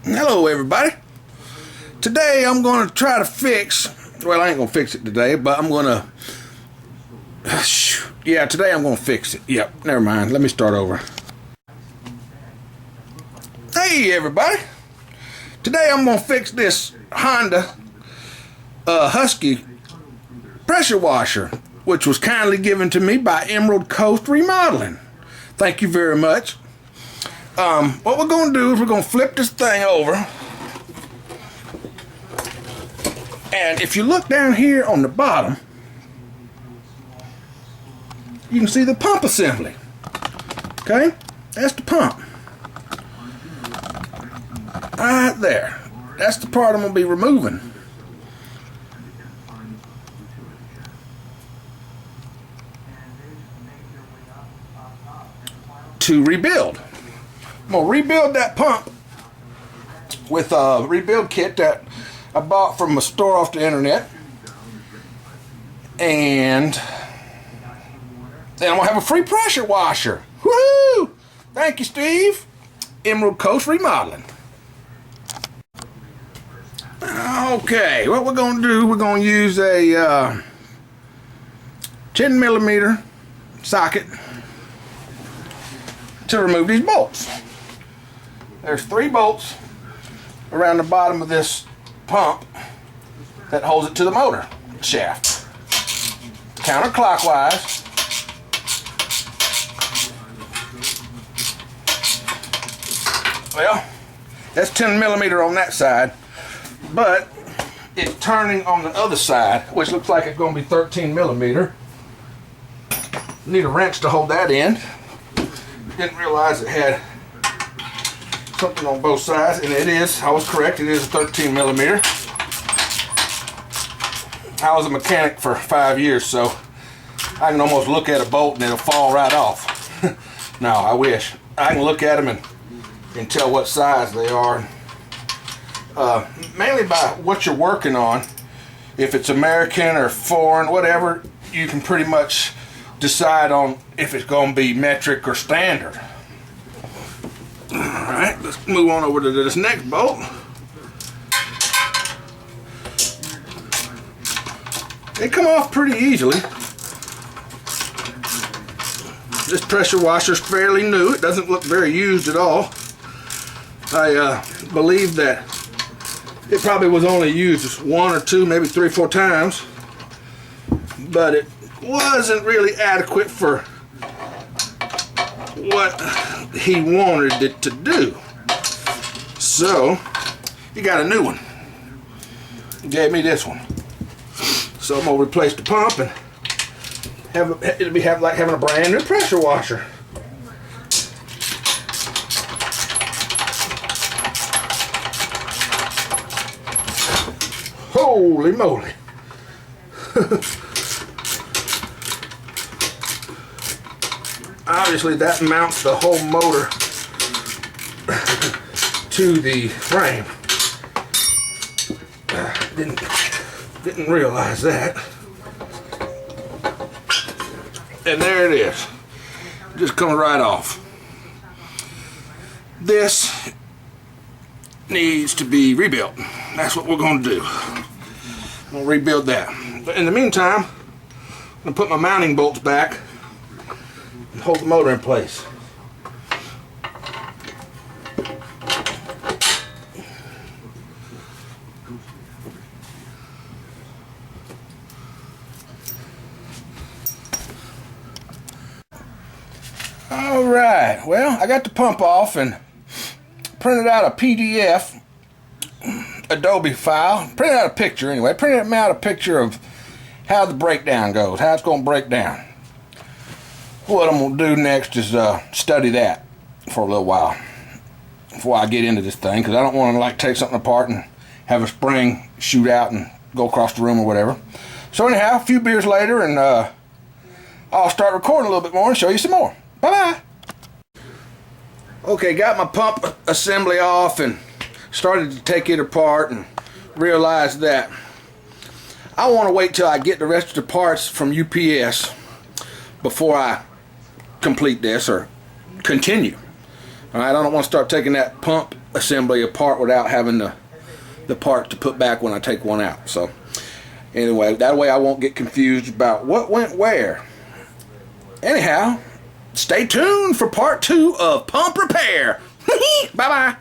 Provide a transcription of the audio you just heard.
Hello everybody. Today I'm going to try to fix, well I ain't going to fix it today, but I'm going to, today I'm going to fix it. Yep, never mind, let me start over. Hey everybody. Today I'm going to fix this Honda Husky pressure washer, which was kindly given to me by Emerald Coast Remodeling. Thank you very much. What we're going to do is we're going to flip this thing over, and if you look down here on the bottom, you can see the pump assembly. Okay, that's the pump right there. That's the part I'm going to be removing. To rebuild. I'm going to rebuild that pump with a rebuild kit that I bought from a store off the internet. And then I'm going to have a free pressure washer. Woohoo! Thank you, Steve. Emerald Coast Remodeling. Okay, what we're going to do, we're going to use a 10mm socket to remove these bolts. There's 3 bolts around the bottom of this pump that holds it to the motor shaft. Counterclockwise. Well, that's 10mm on that side, but it's turning on the other side, which looks like it's going to be 13mm. Need a wrench to hold that in. Didn't realize it had something on both sides, and it is. I was correct. It is a 13mm. I was a mechanic for 5 years, so I can almost look at a bolt and it'll fall right off. No, I wish. I can look at them and tell what size they are. Mainly by what you're working on. If it's American or foreign, whatever, you can pretty much decide on if it's going to be metric or standard. Alright, let's move on over to this next bolt. They come off pretty easily. This pressure washer is fairly new. It doesn't look very used at all. I believe that it probably was only used 1 or 2, maybe 3 or 4 times, but it wasn't really adequate for what he wanted it to do. So he got a new one. He gave me this one. So I'm gonna replace the pump and it'll be like having a brand new pressure washer. Holy moly. Obviously that mounts the whole motor to the frame. Didn't realize that. And there it is. Just comes right off. This needs to be rebuilt. That's what we're going to do. I'm going to rebuild that. But in the meantime, I'm going to put my mounting bolts back and hold the motor in place. Alright, well, I got the pump off and printed out a PDF Adobe file. Printed out a picture anyway. Printed out a picture of how the breakdown goes, how it's going to break down. What I'm going to do next is study that for a little while before I get into this thing, because I don't want to like take something apart and have a spring shoot out and go across the room or whatever. So anyhow, a few beers later, and I'll start recording a little bit more and show you some more. Bye-bye. Okay, got my pump assembly off and started to take it apart and realized that I want to wait till I get the rest of the parts from UPS before I complete this or continue. All right, I don't want to start taking that pump assembly apart without having the part to put back when I take one out. So anyway, that way I won't get confused about what went where. Anyhow, stay tuned for part 2 of pump repair. Bye-bye.